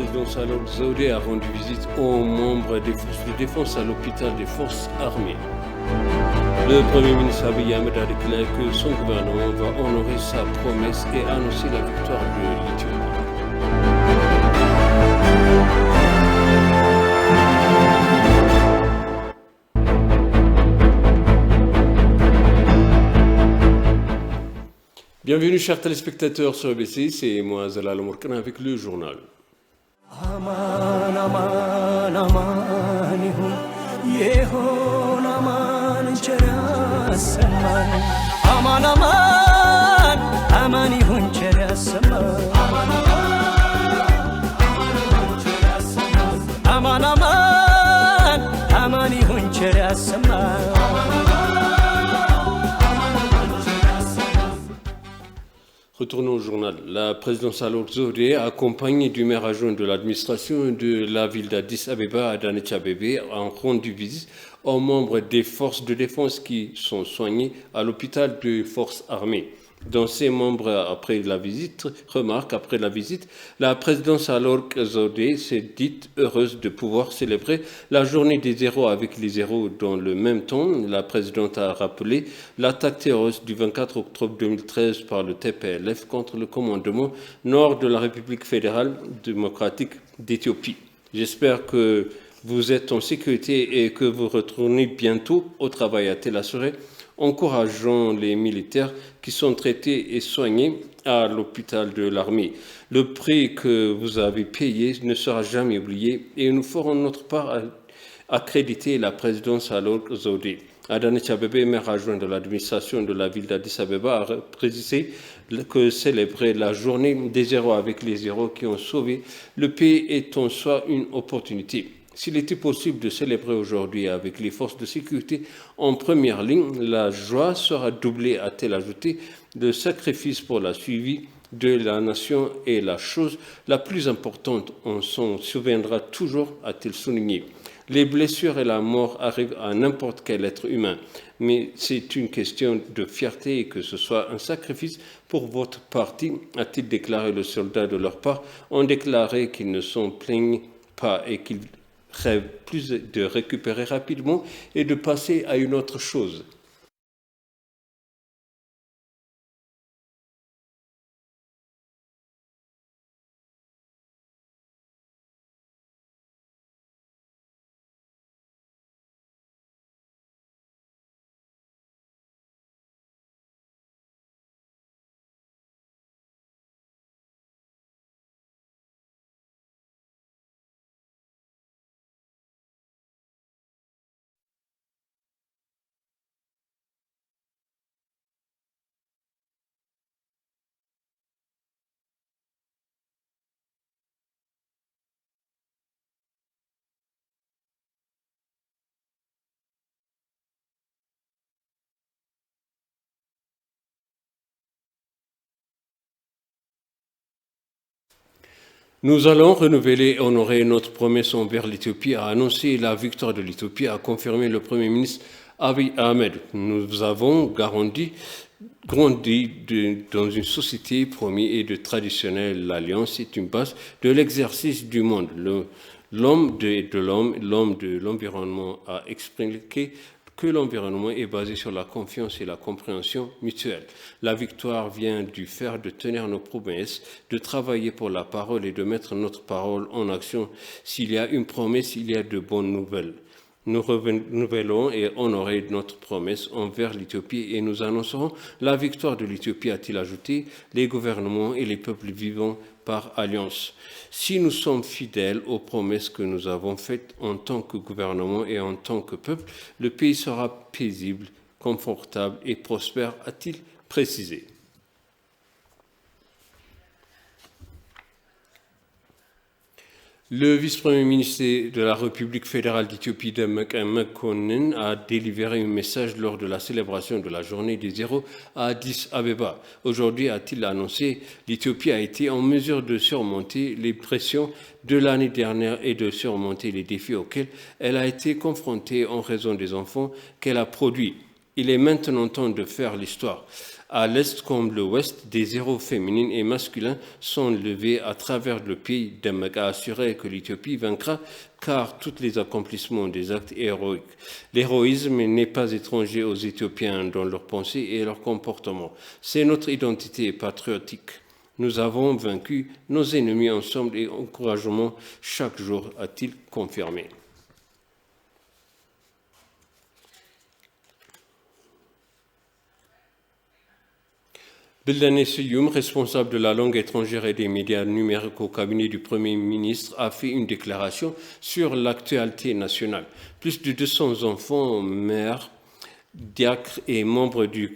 président Saleh Zaoude a rendu visite aux membres des forces de défense à l'hôpital des forces armées. Le Premier ministre Abiy Ahmed a déclaré que son gouvernement va honorer sa promesse et annoncer la victoire de l'Éthiopie. Bienvenue chers téléspectateurs sur ABC, c'est moi Zalal Mourkana avec le journal. Retournons au journal. La présidence Saleh Zaoude, accompagnée du maire adjoint de l'administration de la ville d'Addis Abeba, Adanecha Bebe, a rendu visite aux membres des forces de défense qui sont soignés à l'hôpital de forces armées. Dans ses membres, après la visite, la présidence Saleh Zaoude s'est dite heureuse de pouvoir célébrer la journée des héros avec les héros. Dans le même temps, la présidente a rappelé l'attaque terroriste du 24 octobre 2013 par le TPLF contre le commandement nord de la République fédérale démocratique d'Éthiopie. J'espère que vous êtes en sécurité et que vous retournez bientôt au travail, a-t-elle assuré, encourageant les militaires qui sont traités et soignés à l'hôpital de l'armée. Le prix que vous avez payé ne sera jamais oublié et nous ferons notre part à accréditer la présidence Saleh Zaoude. Adanecha Bebe, maire adjoint de l'administration de la ville d'Addis Abeba, a précisé que célébrer la journée des héros avec les héros qui ont sauvé le pays est en soi une opportunité. S'il était possible de célébrer aujourd'hui avec les forces de sécurité en première ligne, la joie sera doublée, a-t-elle ajouté. Le sacrifice pour la suivi de la nation est la chose la plus importante. On s'en souviendra toujours, a-t-elle souligné. Les blessures et la mort arrivent à n'importe quel être humain, mais c'est une question de fierté et que ce soit un sacrifice pour votre parti, a-t-il déclaré. Le soldat de leur part ont déclaré qu'ils ne s'en plaignent pas et qu'ils rêve plus de récupérer rapidement et de passer à une autre chose. Nous allons renouveler et honorer notre promesse envers l'Éthiopie, a annoncé la victoire de l'Éthiopie, a confirmé le Premier ministre Abiy Ahmed. Nous avons grandi dans une société promise et de traditionnelle. L'alliance est une base de l'exercice du monde. L'homme de l'environnement a expliqué que l'environnement est basé sur la confiance et la compréhension mutuelle. La victoire vient du fait de tenir nos promesses, de travailler pour la parole et de mettre notre parole en action. S'il y a une promesse, il y a de bonnes nouvelles. Nous renouvelons et honorons notre promesse envers l'Éthiopie et nous annoncerons la victoire de l'Éthiopie, a-t-il ajouté, les gouvernements et les peuples vivant par alliance. Si nous sommes fidèles aux promesses que nous avons faites en tant que gouvernement et en tant que peuple, le pays sera paisible, confortable et prospère, a-t-il précisé. Le vice-premier ministre de la République fédérale d'Éthiopie, Demeke Mekonnen, a délivré un message lors de la célébration de la journée des héros à Addis Abeba. Aujourd'hui, a-t-il annoncé, l'Éthiopie a été en mesure de surmonter les pressions de l'année dernière et de surmonter les défis auxquels elle a été confrontée en raison des enfants qu'elle a produits. Il est maintenant temps de faire l'histoire. À l'est comme l'ouest, des héros féminins et masculins sont levés à travers le pays. Demek a assuré que l'Éthiopie vaincra car tous les accomplissements des actes héroïques. L'héroïsme n'est pas étranger aux Éthiopiens dans leurs pensées et leurs comportements. C'est notre identité patriotique. Nous avons vaincu nos ennemis ensemble et encouragement chaque jour, a-t-il confirmé. Bildane Seyum, responsable de la langue étrangère et des médias numériques au cabinet du Premier ministre, a fait une déclaration sur l'actualité nationale. Plus de 200 enfants, mères, diacres et membres du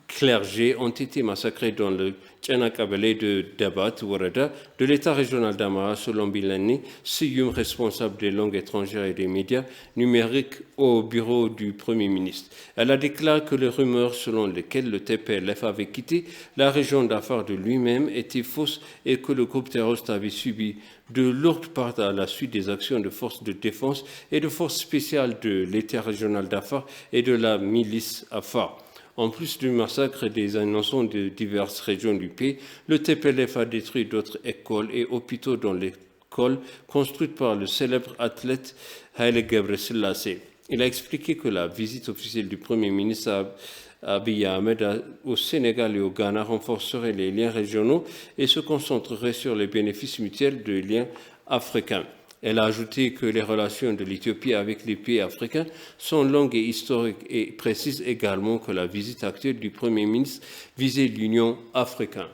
clergé ont été massacrés dans le Tchanakabele de Dabat, Warada, de l'État régional d'Amara, selon Bildane Seyum, responsable des langues étrangères et des médias numériques au bureau du Premier ministre. Elle a déclaré que les rumeurs selon lesquelles le TPLF avait quitté la région d'Afar de lui-même étaient fausses et que le groupe terroriste avait subi de lourdes pertes à la suite des actions de forces de défense et de forces spéciales de l'État régional d'Afar et de la milice Afar. En plus du massacre des innocents de diverses régions du pays, le TPLF a détruit d'autres écoles et hôpitaux, dont l'école construite par le célèbre athlète Haile Gebrselassie. Il a expliqué que la visite officielle du Premier ministre Abiy Ahmed au Sénégal et au Ghana renforcerait les liens régionaux et se concentrerait sur les bénéfices mutuels des liens africains. Elle a ajouté que les relations de l'Éthiopie avec les pays africains sont longues et historiques et précise également que la visite actuelle du Premier ministre visait l'Union africaine.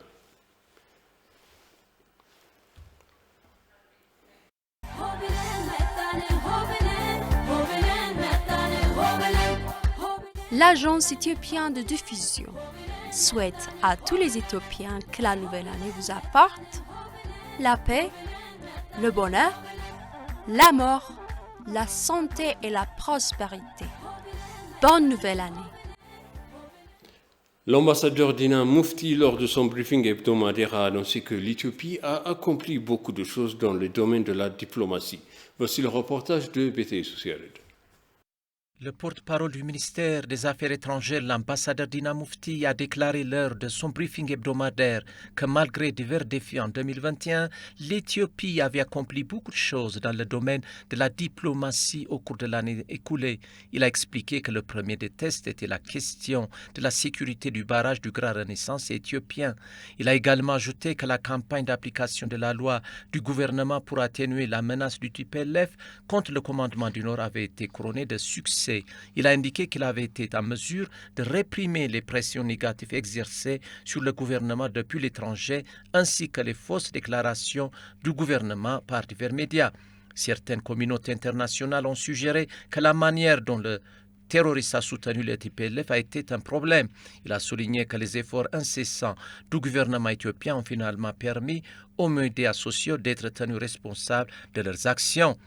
L'agence éthiopienne de diffusion souhaite à tous les Éthiopiens que la nouvelle année vous apporte la paix, le bonheur, la mort, la santé et la prospérité. Bonne nouvelle année. L'ambassadeur Dina Mufti, lors de son briefing hebdomadaire, a annoncé que l'Éthiopie a accompli beaucoup de choses dans le domaine de la diplomatie. Voici le reportage de BT Social. Le porte-parole du ministère des Affaires étrangères, l'ambassadeur Dina Mufti, a déclaré lors de son briefing hebdomadaire que malgré divers défis en 2021, l'Éthiopie avait accompli beaucoup de choses dans le domaine de la diplomatie au cours de l'année écoulée. Il a expliqué que le premier des tests était la question de la sécurité du barrage du Grand Renaissance éthiopien. Il a également ajouté que la campagne d'application de la loi du gouvernement pour atténuer la menace du TPLF contre le commandement du Nord avait été couronnée de succès. Il a indiqué qu'il avait été en mesure de réprimer les pressions négatives exercées sur le gouvernement depuis l'étranger, ainsi que les fausses déclarations du gouvernement par divers médias. Certaines communautés internationales ont suggéré que la manière dont le terroriste a soutenu le TPLF a été un problème. Il a souligné que les efforts incessants du gouvernement éthiopien ont finalement permis aux médias sociaux d'être tenus responsables de leurs actions.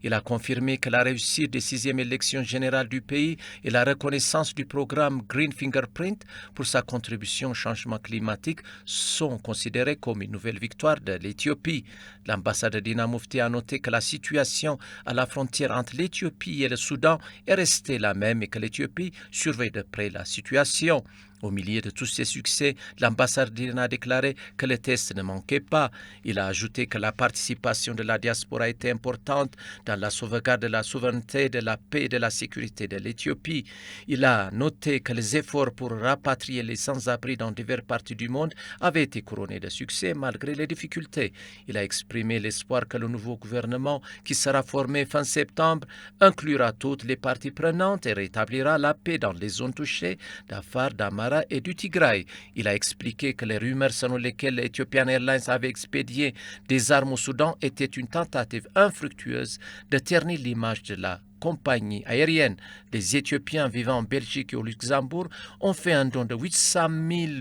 Il a confirmé que la réussite des 6e élections générales du pays et la reconnaissance du programme Green Fingerprint pour sa contribution au changement climatique sont considérées comme une nouvelle victoire de l'Éthiopie. L'ambassadeur Dina Mufti a noté que la situation à la frontière entre l'Éthiopie et le Soudan est restée la même et que l'Éthiopie surveille de près la situation. Au milieu de tous ces succès, l'ambassadeur a déclaré que les tests ne manquaient pas. Il a ajouté que la participation de la diaspora était importante dans la sauvegarde de la souveraineté, de la paix et de la sécurité de l'Éthiopie. Il a noté que les efforts pour rapatrier les sans-abri dans diverses parties du monde avaient été couronnés de succès malgré les difficultés. Il a exprimé l'espoir que le nouveau gouvernement, qui sera formé fin septembre, inclura toutes les parties prenantes et rétablira la paix dans les zones touchées d'Afar, d'Amara et du Tigray. Il a expliqué que les rumeurs selon lesquelles l'Ethiopian Airlines avait expédié des armes au Soudan étaient une tentative infructueuse de ternir l'image de la compagnie aérienne. Les Éthiopiens vivant en Belgique et au Luxembourg ont fait un don de 800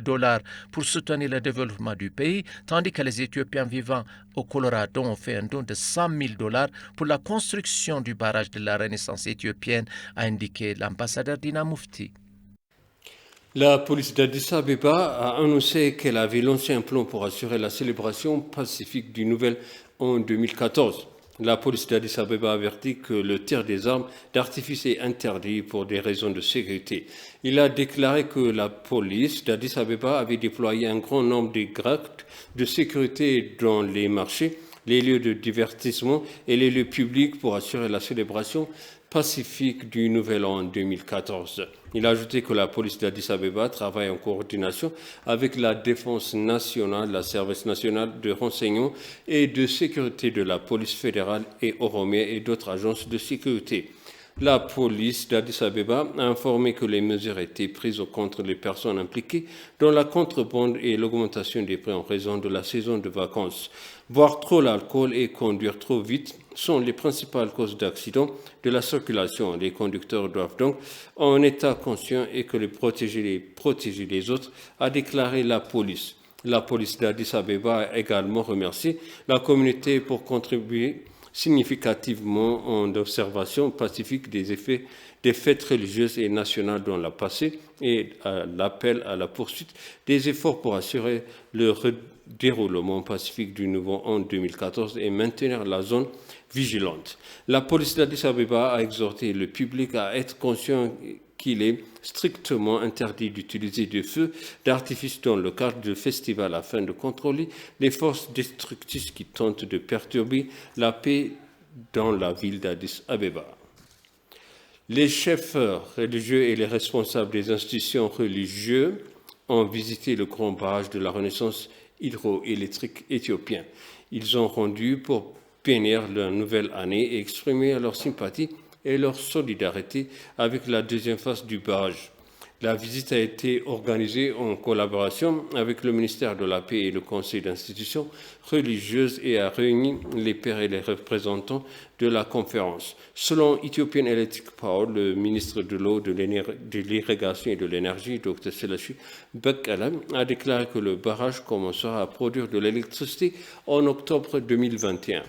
000 $ pour soutenir le développement du pays, tandis que les Éthiopiens vivant au Colorado ont fait un don de 100 000 $ pour la construction du barrage de la Renaissance éthiopienne, a indiqué l'ambassadeur Dina Mufti. La police d'Addis Abeba a annoncé qu'elle avait lancé un plan pour assurer la célébration pacifique du Nouvel An 2014. La police d'Addis Abeba avertit que le tir des armes d'artifice est interdit pour des raisons de sécurité. Il a déclaré que la police d'Addis Abeba avait déployé un grand nombre de gardes de sécurité dans les marchés, les lieux de divertissement et les lieux publics pour assurer la célébration pacifique du Nouvel An 2014. Il a ajouté que la police d'Addis Abeba travaille en coordination avec la Défense nationale, la Service national de renseignement et de sécurité de la police fédérale et Oromia et d'autres agences de sécurité. La police d'Addis Abeba a informé que les mesures étaient prises contre les personnes impliquées dans la contrebande et l'augmentation des prix en raison de la saison de vacances. Boire trop l'alcool et conduire trop vite sont les principales causes d'accidents de la circulation. Les conducteurs doivent donc, en état conscient et que protéger les autres, a déclaré la police. La police d'Addis Abeba a également remercié la communauté pour contribuer significativement en observation pacifique des fêtes religieuses et nationales dans le passé et à l'appel à la poursuite des efforts pour assurer le déroulement pacifique du nouveau an 2014 et maintenir la zone vigilante. La police d'Addis Abeba a exhorté le public à être conscient qu'il est strictement interdit d'utiliser des feux d'artifice dans le cadre du festival afin de contrôler les forces destructrices qui tentent de perturber la paix dans la ville d'Addis Abeba. Les chefs religieux et les responsables des institutions religieuses ont visité le grand barrage de la Renaissance hydroélectrique éthiopien. Ils ont rendu pour bénir la nouvelle année et exprimer leur sympathie et leur solidarité avec la deuxième phase du barrage. La visite a été organisée en collaboration avec le ministère de la Paix et le Conseil d'institutions religieuses et a réuni les pairs et les représentants de la conférence. Selon Ethiopian Electric Power, le ministre de l'eau, de l'irrigation et de l'énergie, Dr Selassie Bekele, a déclaré que le barrage commencera à produire de l'électricité en octobre 2021.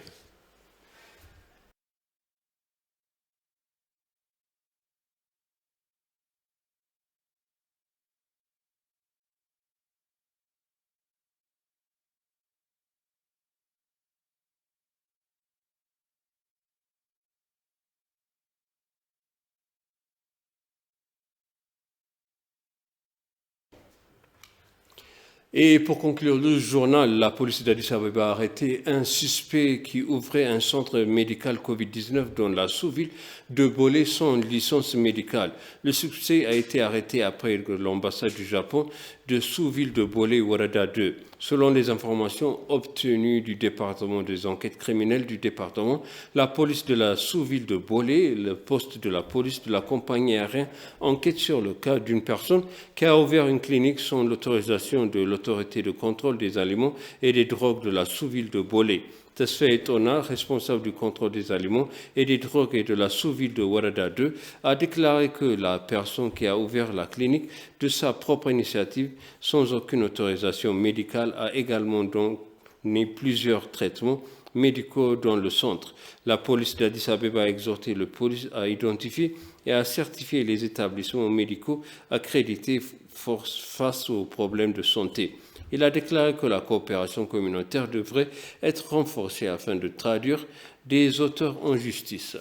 Et pour conclure le journal, la police d'Addis Abeba a arrêté un suspect qui ouvrait un centre médical Covid-19 dans la sous-ville de Bolé sans licence médicale. Le suspect a été arrêté après l'ambassade du Japon de sous-ville de Bolé, Warada 2. Selon les informations obtenues du département des enquêtes criminelles du département, la police de la sous-ville de Bolé, le poste de la police de la compagnie aérienne, enquête sur le cas d'une personne qui a ouvert une clinique sans l'autorisation de l'autorité de contrôle des aliments et des drogues de la sous-ville de Bolé. Tesfaye Etona, responsable du contrôle des aliments et des drogues et de la sous-ville de Warada 2, a déclaré que la personne qui a ouvert la clinique de sa propre initiative, sans aucune autorisation médicale, a également donné plusieurs traitements médicaux dans le centre. La police d'Addis Abeba a exhorté le police à identifier et à certifier les établissements médicaux accrédités face aux problèmes de santé. Il a déclaré que la coopération communautaire devrait être renforcée afin de traduire des auteurs en justice.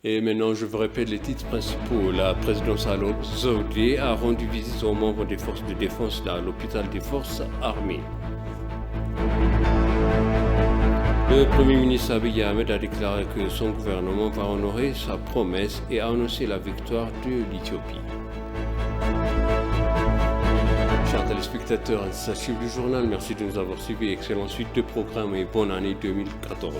Et maintenant, je vous répète les titres principaux. La présidence Al-Zoudi a rendu visite aux membres des forces de défense à l'hôpital des forces armées. Le Premier ministre Abiy Ahmed a déclaré que son gouvernement va honorer sa promesse et a annoncé la victoire de l'Éthiopie. Chers téléspectateurs, c'est la suite du journal. Merci de nous avoir suivis. Excellente suite de programmes et bonne année 2014.